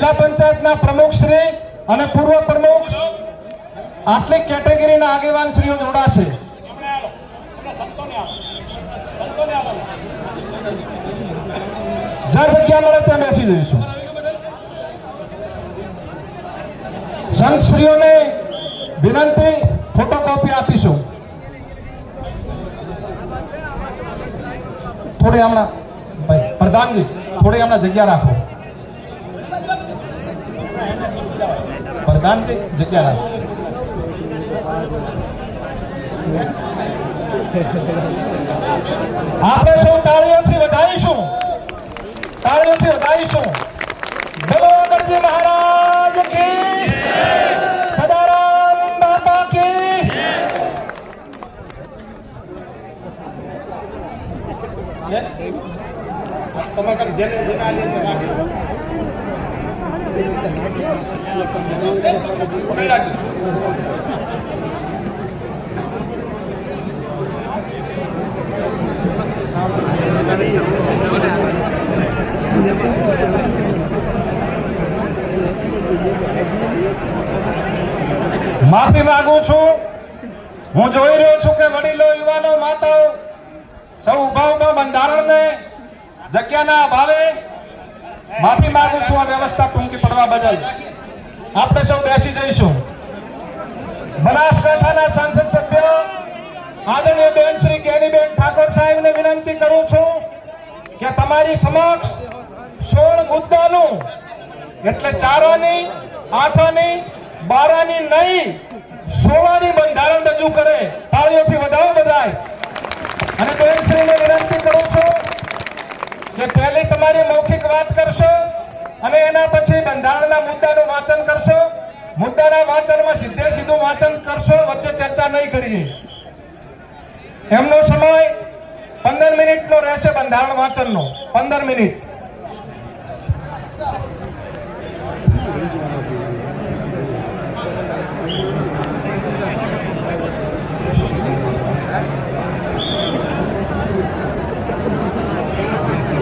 જિલ્લા પંચાયતના પ્રમુખ શ્રી અને પૂર્વ પ્રમુખ આટલી કેટેગરીના આગેવાન શ્રીઓ જોડાશે. જ્યાં જગ્યા મળે ત્યાં બેસી જઈશું. સંતશ્રીઓને વિનંતી, ફોટોકોપી આપીશું. થોડી હમણાં પ્રધાનજી થોડી હમણાં જગ્યા રાખો. પ્રધાનજી જગ્યા રાખો. આપણે સૌ તાળીઓથી વધાવીશું. તાળીઓથી વધાવીશું. બોલો ગણજી મહારાજ કી, સદારામ બાપા કી. તમે કરી જેને જેને માફી માંગુ છું. હું જોઈ રહ્યો છું કે વડીલો, યુવાનો, માતાઓ સૌ ઉભા ઉભા બંધારણને જગ્યાના અભાવે માફી માંગુ છું આ વ્યવસ્થા ટૂંકી પડવા બદલ. આપણે સૌ બેસી જઈશું. બનાસકાંઠાના સાંસદ સભ્ય આદરણીય બેન શ્રી જ્ઞાનીબેન ઠાકોર સાહેબને વિનંતી કરું છું કે તમારી સમક્ષ 16 મુદ્દાનું, એટલે 4 આની, 8 આની, 12 આની નહીં, 16 આની બંધારણ રજૂ કરે. તાળીઓથી વધાવો બધાય. અને બેન શ્રીને વિનંતી કરું છું કે પહેલી તમારી મૌખિક વાત કરશો અને એના પછી બંધારણના મુદ્દાનું વાંચન કરશો. મુદ્દાના વાંચનમાં સીધે સીધું વાંચન કરશો, વચ્ચે ચર્ચા નહીં કરીએ. એમનો સમય 15 મિનિટનો રહેશે. બંધારણ વાંચનનો 15 મિનિટ.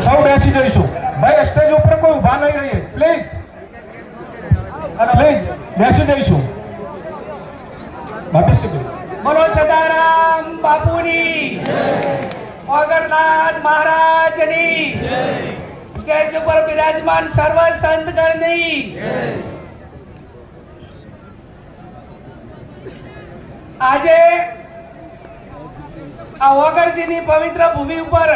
સૌ બેસી જઈશું. ભાઈ સ્ટેજ ઉપર કોઈ ઉભા નહીં રહીએ પ્લીઝ. અને પ્લીઝ બેસી જઈશું. બોલો સદારામ બાપુની, ઓગણનાથ મહારાજની, સ્ટેજ ઉપર બિરાજમાન સર્વ સંતગણની, આજે આ ઓગણજીની પવિત્ર ભૂમિ ઉપર